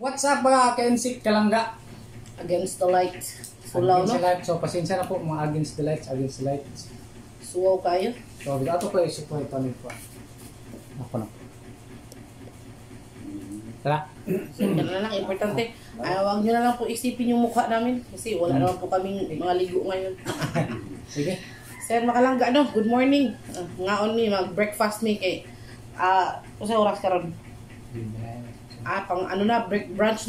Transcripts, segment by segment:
What's up mga Kensik Kalangga? Against the light. Sulaw, no? Light. So, pasensya na po mga against the light. Suwaw kayo. So, dito ko isip ko ito nito. Ako na. Tara. So, yan na lang. Importante. Huwag nyo na lang po isipin yung mukha namin. Kasi wala naman po kaming mga ligo ngayon. Sige. Sir, makalangga, no? Good morning. Ngaon mi, mag-breakfast mi kay... Sa oras ka ron? Pang ano na, brunch.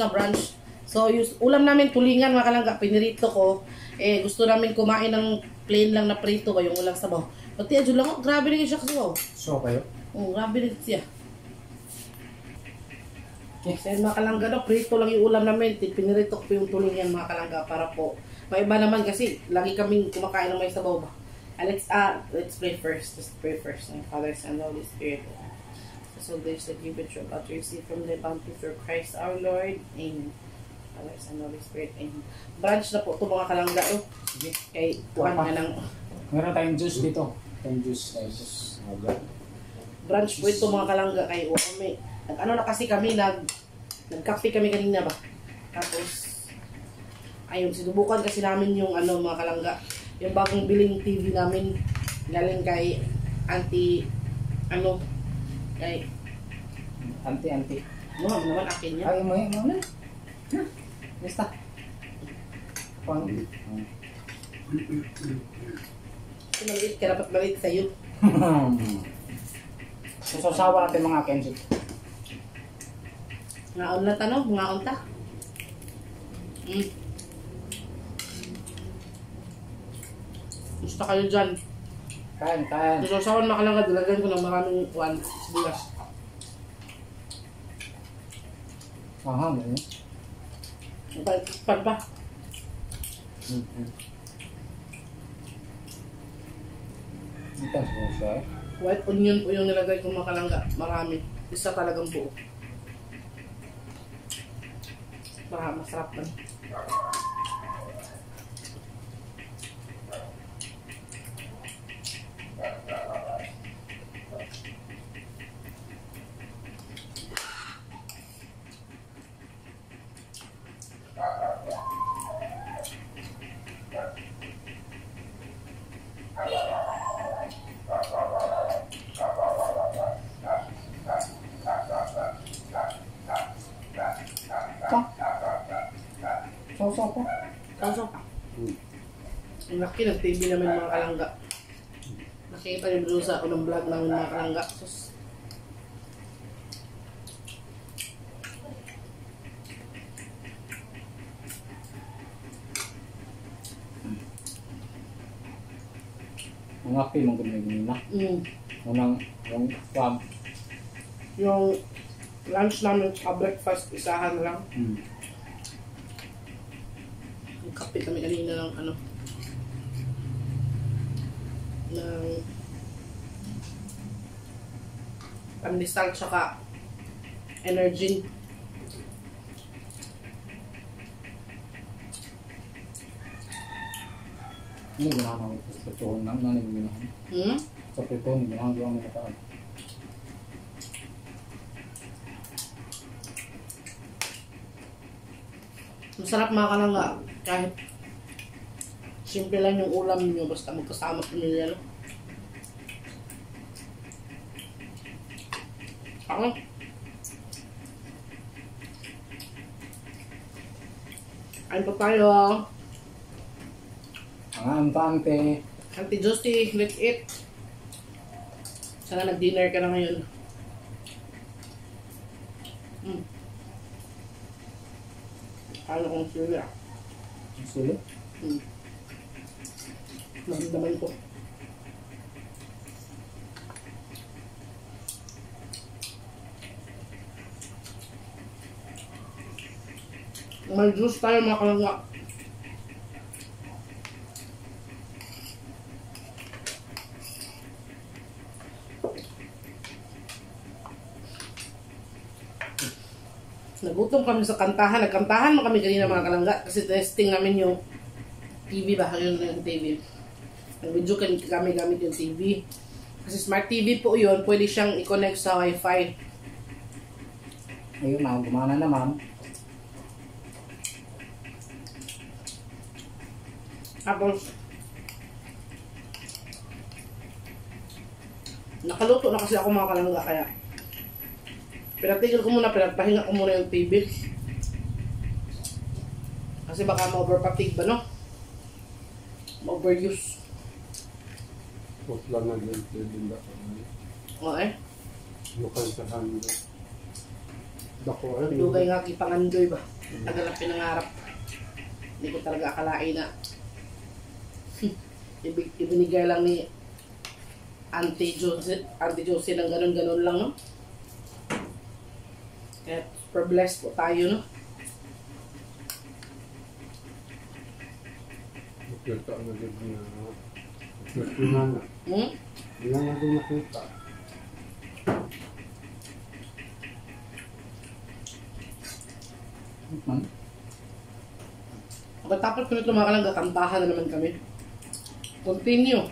So, ulam namin tulingan, mga kalangga, pinirito ko. Gusto namin kumain ng plain lang na prito, yung ulang sabaw. Pati adyo lang, grabe rin siya kasabaw. So, kayo? Grabe rin siya. So, mga kalangga, no, prito lang yung ulam namin. Pinirito ko po yung tulingan, mga kalangga, para po. May iba naman kasi, lagi kaming kumakain ng may sabaw ba. Let's pray first. Let's pray first. And Father, Son, Holy Spirit. So there's the given true about to receive from the bounty through Christ our Lord. Amen. Father, Son, Holy Spirit. Amen. Brunch na po ito mga kalangga. Sige. Kay tuwan nga ng... Meron tayong juice dito. Brunch po ito mga kalangga. Kay may ano na kasi kami, nagkape kami kanina ba? Tapos, ayun, sinubukan kasi namin yung ano mga kalangga. Yung bagong biling TV namin. Galing kay kay Anti. naman akin yan. Ay, mo na. Basta. Pang. Maliit ka, dapat maliit sa'yo. Susasawa natin mga Kensik. Ngaon na tanong, ngaon ta. Gusto kayo dyan. Kain. Susasawan makalangga, dilagyan ko ng maraming bulas. Aham, eh. Pan pa. Ito siya. White onion po yung nilagay kong makalangga. Marami. Isa talagang buo. Masarap man. Sausaw pa. Ang laki ng TV namin mga kalangga. Nakikita niyo doon sa unang vlog ng mga kalangga. Sus. Ang api mong gumigin na. Yung farm. Yung lunch namin sa breakfast, isahan lang. Kape kami kanina ng ng pandesal tsaka energy. Ini ginahan ko sa pituhon lang na ginahan. Sa pituhon ginahan ko ang nakaan. Masarap mga kalangga. Kahit simple lang yung ulam niyo, basta magkasama ko nila. Kain pa tayo. Ang ante. Auntie Josie, let's eat. Sana nag-dinner ka na ngayon. Ano kong sila? Sili? Naman ko. May juice tayo mga kalangga. Nagutom kami sa kantahan. Nagkantahan mo kami kanina mga kalangga. Kasi testing namin yung TV ba? Yun yung TV. Nag-video kami gamit yung TV. Kasi smart TV po yun, pwede siyang i-connect sa Wi-Fi. Ayun na, gumana naman. Tapos, nakaluto na kasi ako mga kalangga kaya pinatigil ko muna, pinagpahinga ko muna yung TV. Kasi baka ma-overfatigue ba, no? Ma-overuse. Huwag lang na din din ako. Okay. Mukhang sa handa. Dako ay. Dugay nga kipangandoy ba? Tagal ang pinangarap. Hindi ko talaga akalain na ibinigay lang ni Auntie Josie ng ganun-ganun lang, no? Kaya super blessed po tayo, no? Nakita na din na. Nakita na. Hindi na din nakita. Pagkatapos ko nito mga kalangga, kantahan na naman kami. Continue.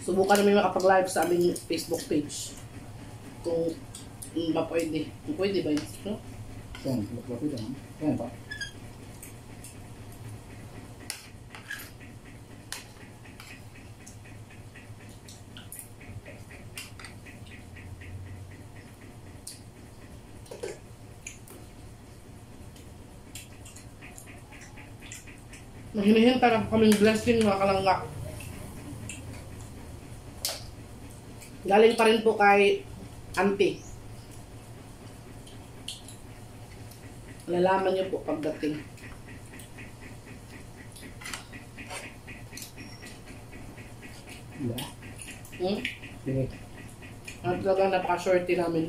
Subukan namin makapag-live sa aming Facebook page. Kung mapwede. Kung pwede ba yun? No? Yan, lapit yan. Yan pa. Hinihintay na kaming blessing mga kalangga. Galing pa rin po kay Auntie. Lalaman niyo po pagdating. Yeah. Sige. At talaga napaka-shorty namin.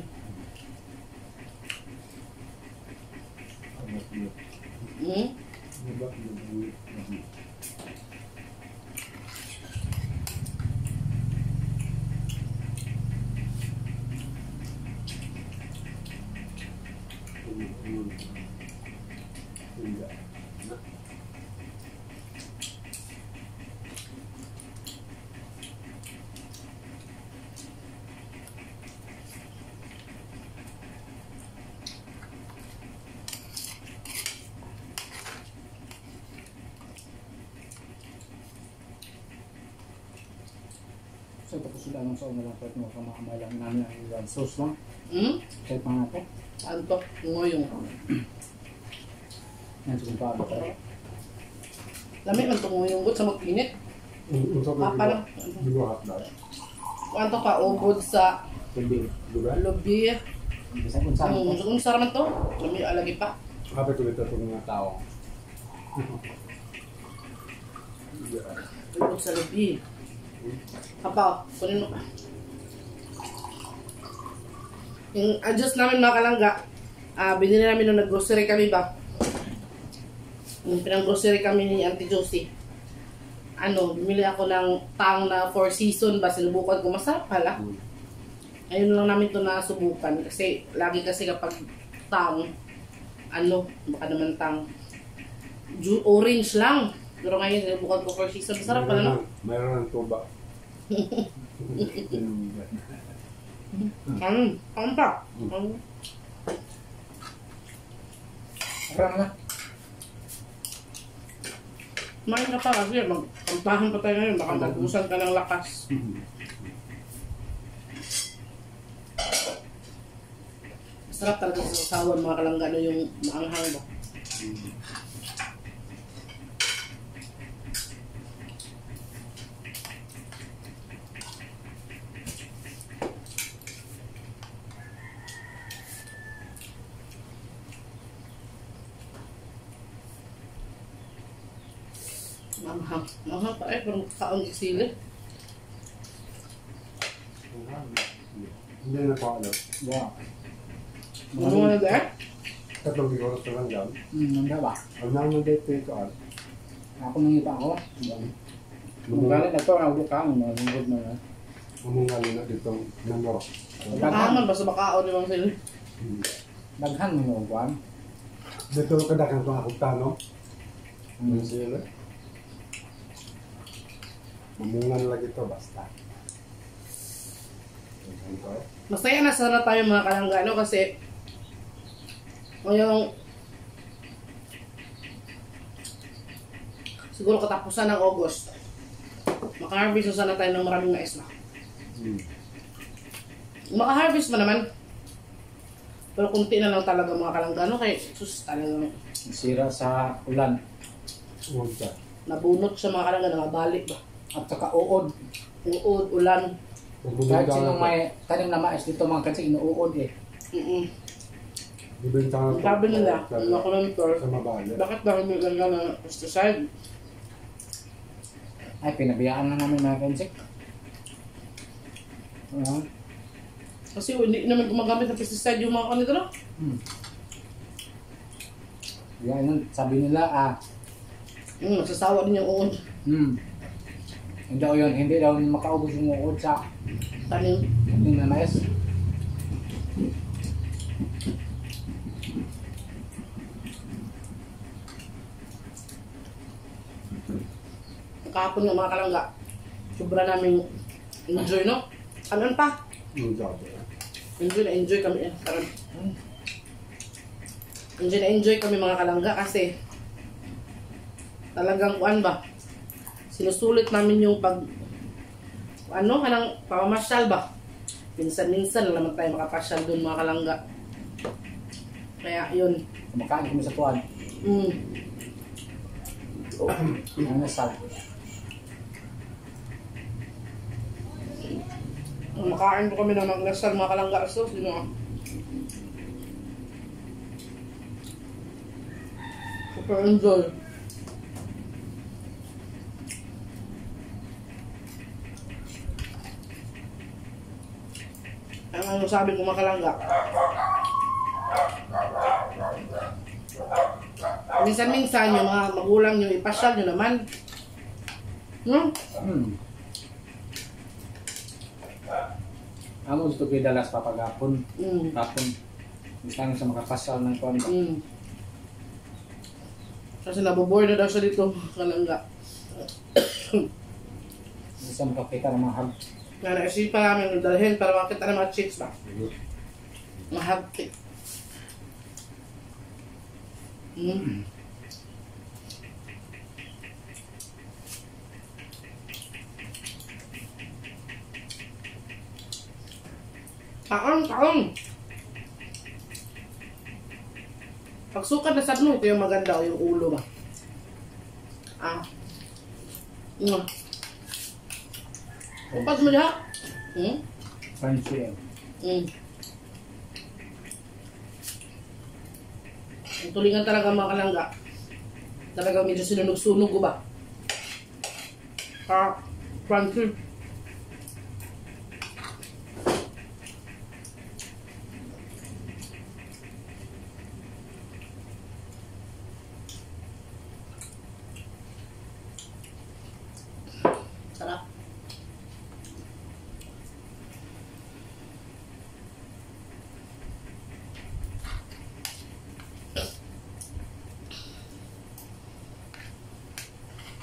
So, tapos sila nung sa una lang kahit mga kamakamay lang namin ang sauce lang. Kahit mga ito. Ano to? Ngoyong. Yan, sigong pa ba tayo? Lamig man itong ngoyong sa mag-init. Papa lang. Binuhat na. Ano to pa? Ubod sa Diba? lubi. Bisa kung saan ito. Kung saraman to. Lamig alagi pa. Kapit ulit ito mga tao. Ubod sa lubi. Papa, kunin mo. Yung adjust namin mga kalangga, binili namin nung nag-grocery kami ba? Yung pinang-grocery kami ni Auntie Josie. Bumili ako ng tang na 4 season ba? Sinubukan ko, masarap pala. Ayun lang namin ito nasubukan. Kasi, lagi kasi kapag tang, baka naman tang, orange lang. Pero ngayon, sinubukan ko 4 season. Masarap pala, no? Mayroon ng tuba. Ano pa? Parang na. Kumain ka pa kasi magkantahan pa tayo ngayon. Baka magusan ka ng lakas. Masarap talaga sa sasawan mga kalanggano yung maanghang ba. Manghang. Manghang pa parang kaon sili. Hindi na po alam. Yeah. Ano na dahil? Tatlong bigoro sa lang dyan. Nanda ba? Ang naman dito ito Ako nang ipa ako. Kung galing na ito, ako ka, mga lingkod na yan. Umungali na dito ng norok. Makahaman basta makaon yung mga sili. Daghan mo yung kuwan. Dito kadakan itong akong tano. Ang sila. Umungan lagi ito basta. Masaya na sana tayo mga kalanggano kasi ngayong Siguro katapusan ng August. Maka-harvest na sana tayo ng maraming mais na. Maka-harvest pa naman. Pero kunti na lang talaga mga kalanggano kay sus talagang Sira sa ulan. nabunot sa mga kalanggano, nabalik ba? At saka uod. Uod, ulan. Kahit sinong may tanim na mais dito mga kasi inuuod eh. Sabi nila, mga kalanggano, sa mabali. bakit dahil may ganda ng pesticide? Ay, pinabiyaan na namin mga kensik. Kasi hindi naman gumagamit ng pesticide yung mga kanito na. Yan, sabi nila, Nasasawa din yung uod. Hindi daw yun, hindi daw makaubos yung uod sa Tanim. tanim na mais. Kahapon ng mga kalangga, sobra namin enjoy, no? Ano pa? Enjoy kami. Parang, enjoy kami mga kalangga kasi talagang kuan ba? Sinusulit namin yung kanang pamamasyal ba? Minsan lang naman tayo makapasyal doon mga kalangga. Kaya yun. Kumakain kami sa tuwan. Ang nasal. Makain po kami ng maglasal mga kalangga. So, sino? Super enjoy. Ano sabi ko mga kalangga? Minsan-minsan yung mga magulang nyo, ipasyal nyo naman. Amo gusto kayo dalas papagapon. Kapon. Gusto namin sa makapasal ng tuwan. Kasi naboboard na daw siya dito, kalangga. Gusto makakita ng mga hag. Nga naisipan namin dalhin para makita ng mga chicks ba? Mahagtik. Taon! Pagsukat na sabno, ito yung maganda o yung ulo ba? Upas mo diha? Fancy eh. Ang tulingan talaga mga kalangga. Talaga medyo sinunog-sunog ko ba? Crunchy. Sarap.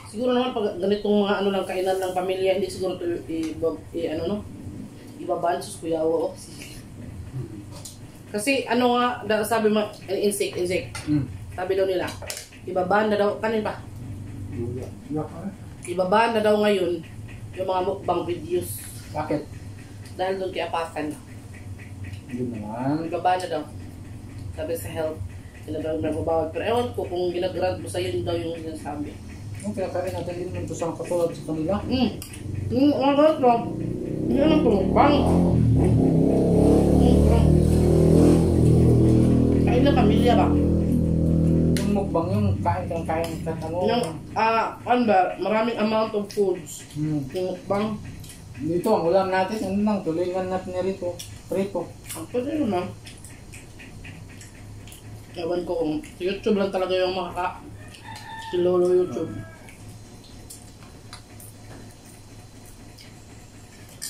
Siguro naman pag ganitong mga ano lang kainan ng pamilya, hindi siguro ito ibabaan sus kuyawa. Kasi ano nga, sabi mo, insect. Sabi daw nila, ibabaan na daw, kanin pa? Ibabaan na daw ngayon yung mga mukbang videos. Bakit? Dahil doon kay Apakan. Hindi naman. Ibabaan na daw. Sabi sa health, sila daw nagbabawal. Pero ewan ko kung ginagrant mo sa yun daw yung sinasabi. Yung pinakain natin din ito sa katulad sa kanila. Ano daw ito? Hindi naman ito mukbang. Kain na pamilya ba? Yung mukbang yung kain ka ano. Yung, ano ba, maraming amount of foods. Yung mukbang. Dito, ang ulam natin, ano lang, tulingan natin na rito. Prito. Ang pwede naman. Ewan ko kung YouTube lang talaga yung si Lolo YouTube.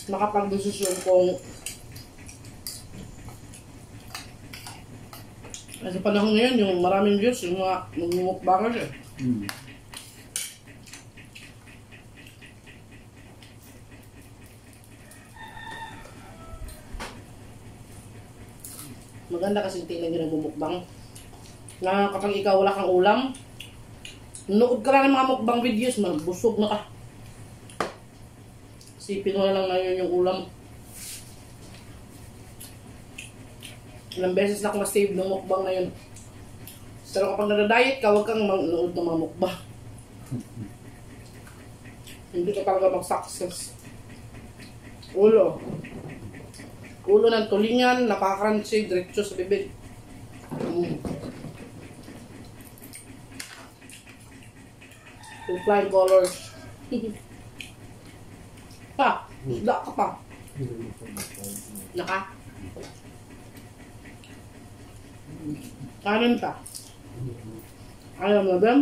Nakapag-desisyon kung sa panahon ngayon, yung maraming views, yung mga nagmumukbangers eh. Maganda kasi tingnan yung nagmumukbang. Na kapag ikaw wala kang ulam, Nood ka lang ng mga mukbang videos, busog na ka. Sipin mo na lang na yun yung ulam. Ilang beses na ako na-save ng mukbang na yun. Pero kapag nada-diet ka, huwag kang manood ng mga mukbang. Hindi ka talaga mag-success. Ulo. Ulo ng tulingan, nakakrunchy, diretso sa bibig. Two flying colors. Pa, isda ka pa. Naka. Kanin pa. Ayaw mo ba?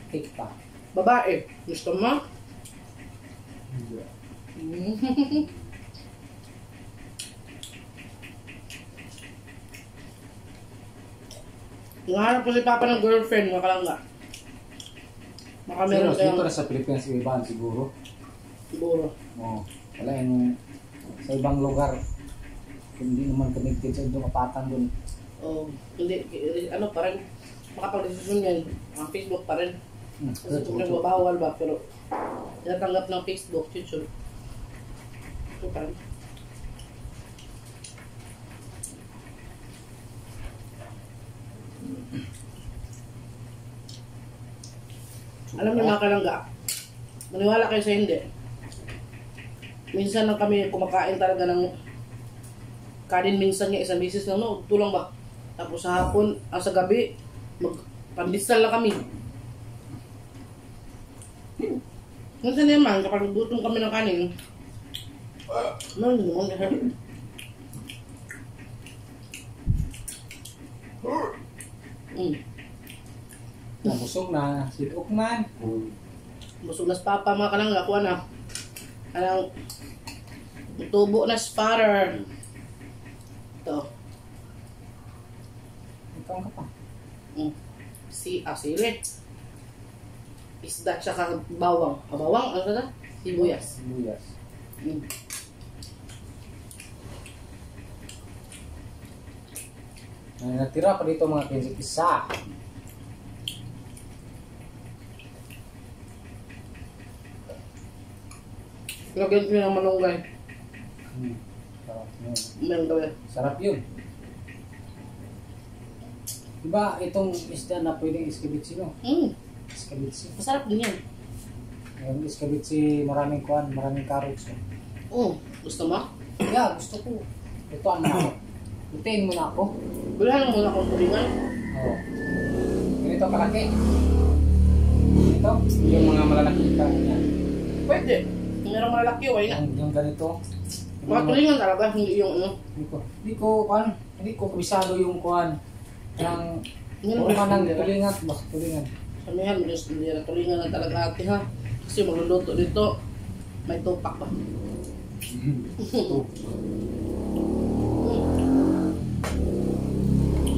Cake pa. Babae. Gusto mo? Nangarap po si Papa ng girlfriend, makalangga. Baka meron Dito kayong... na sa Pilipinas, ibahan siguro. Siguro. Oo. Wala yung sa ibang lugar. Hindi naman connected sa ibang kapatan doon. Hindi, ano pa rin, makapag-desisyon yan, ang Facebook pa rin. Kasi kung nagbabawal ba, pero tinatanggap ng Facebook, YouTube. Ito pa rin. Alam niyo mga kalangga, maniwala kayo sa hindi. Minsan lang kami kumakain talaga ng kanin, minsan nga isang bisis lang, no? Tulang ba? Tapos sa hapon, sa gabi, magpandisal lang kami. Minsan naman, kapag gutom kami ng kanin, hindi naman kasi. Nabusog na, sitok man. Busog na sa papa mga kalangga, kuha na. Anong tubo na spatter. Ito. Ikaw ka pa. Sili. Isda tsaka bawang. Bawang? Ano na? Sibuyas. Sibuyas. Natira pa dito mga 15 isa. Lagyan ko ng malunggay. Sarap yun. Meron daw yan. Sarap yun. Diba itong isda na pwedeng iskabitsi, no? Iskabitsi. Masarap din yan. Yung iskabitsi, maraming kuhan, maraming carrots. Gusto mo? Yeah, gusto ko. Ito ano ako. Lutein mo na ako. Bilhan mo na akong tulingan. Oo. Ganito kalaki. Ito, yung mga malalaki ka niya. Pwede. Merong malalaki, why na? Yung ganito. Mga tulingan talaga, hindi yung ano. Hindi ko kabisado yung kuhan. Yung Ano ng tulingan. Tulingan. Samihan, hindi na tulingan na talaga ate ha. Kasi magluluto dito, may tupak pa.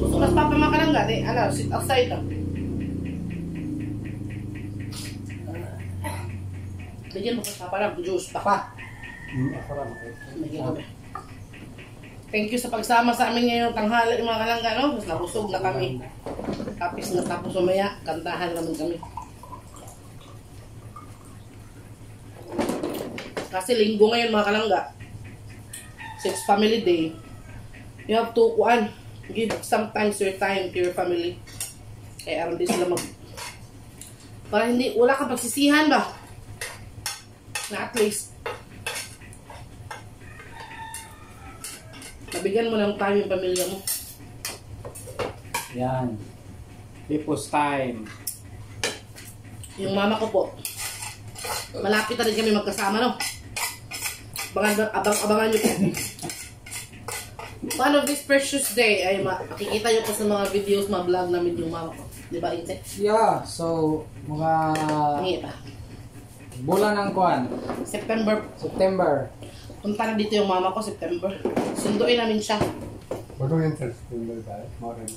Gusto mas papamakalang gani, sit outside na. Bigyan mo sa papa ng juice pa. Thank you sa pagsama sa amin ngayong tanghali mga kalangga, no? Mas nabusog na kami. Tapos na tapos umaya, kantahan naman kami. Kasi linggo ngayon mga kalangga. 6 family day. You have to give sometimes your time to your family. Kaya aram din sila para hindi, wala kang pagsisihan ba? Na at least nabigyan mo ng time yung pamilya mo. Yan. Lipos time. Yung mama ko po, malapit na rin kami magkasama, no? Abangan nyo po. One of this precious day ay makikita nyo po sa mga videos, mga vlog namin yung mama ko. Di ba, Inte? Yeah, so mga Hingi pa. bulan ng kuhan. September. Punta na dito yung mama ko, September. Sunduin namin siya. Bago yung September tayo? More yan.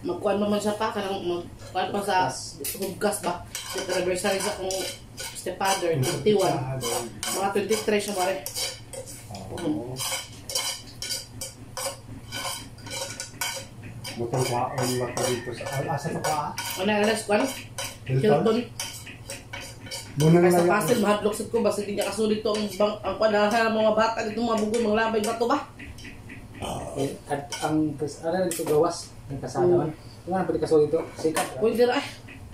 Magkuhan naman siya pa, magkuhan pa sa huggas ba? Sa anniversary sa kong stepfather, 21. Mga 23 siya pare. Butang kwaon lang ka dito sa... Asa ka pa? Ano ang alas ko? Hilton? Hilton. Munang Kaya sa layak. Pasig, mahadlok sa ko. Basta hindi niya kasulit to ang padahan ng mga bata dito, mga bugoy, mga labay, bato ba? At ang ano dito gawas ng kasada man. Kung ano pwede kasulit ito? Sikat. Pwede na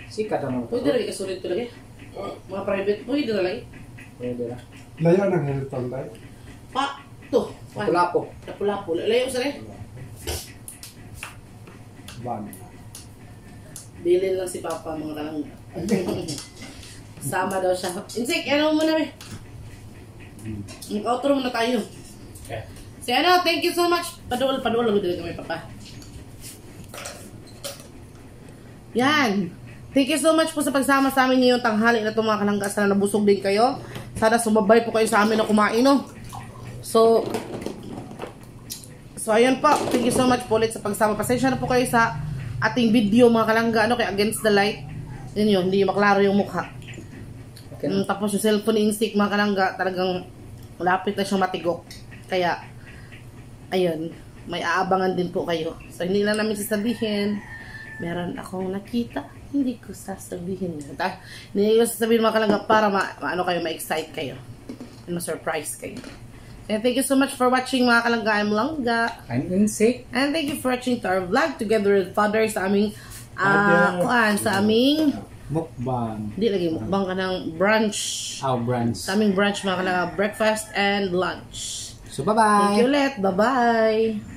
Sikat naman. Pwede na kasulit to lagi. Mga private, pwede na lagi. Pwede na. Layo ng Hilton tayo. Pa, to. Lapu-lapu. Lapu-lapu. Layo sa rin. Van. Bilin lang si Papa mga kalangga. Sama daw siya. Insik, ano muna eh. Mag-outro muna tayo. Okay. Si ano, thank you so much. Paduol lang dito kami, Papa. Yan. Thank you so much po sa pagsama sa amin ngayong tanghali na ito mga kalangga. Sana nabusog din kayo. Sana sumabay po kayo sa amin na kumain, no? So ayan po. Thank you so much po ulit sa pagsama. Pasensya na po kayo sa ating video mga kalangga. Ano, kaya against the light. Yun yun, hindi maklaro yung mukha. Okay. Tapos yung cellphone ni Instinct mga kalangga, talagang malapit na siyang matigok. Kaya, ayun, may aabangan din po kayo. So, hindi lang namin sasabihin, meron akong nakita, hindi ko sasabihin. Hindi ko sasabihin mga kalangga para maano kayo, ma-excite kayo. And ma-surprise kayo. And thank you so much for watching mga kalangga. I'm Langga. I'm Insik. And thank you for watching to our vlog together with Father sa aming, sa aming, Mukbang. hindi lagi mukbang ka ng brunch. Our brands. Sa aming brunch mga kalangga, breakfast and lunch. So bye-bye. Thank you ulit. Bye-bye.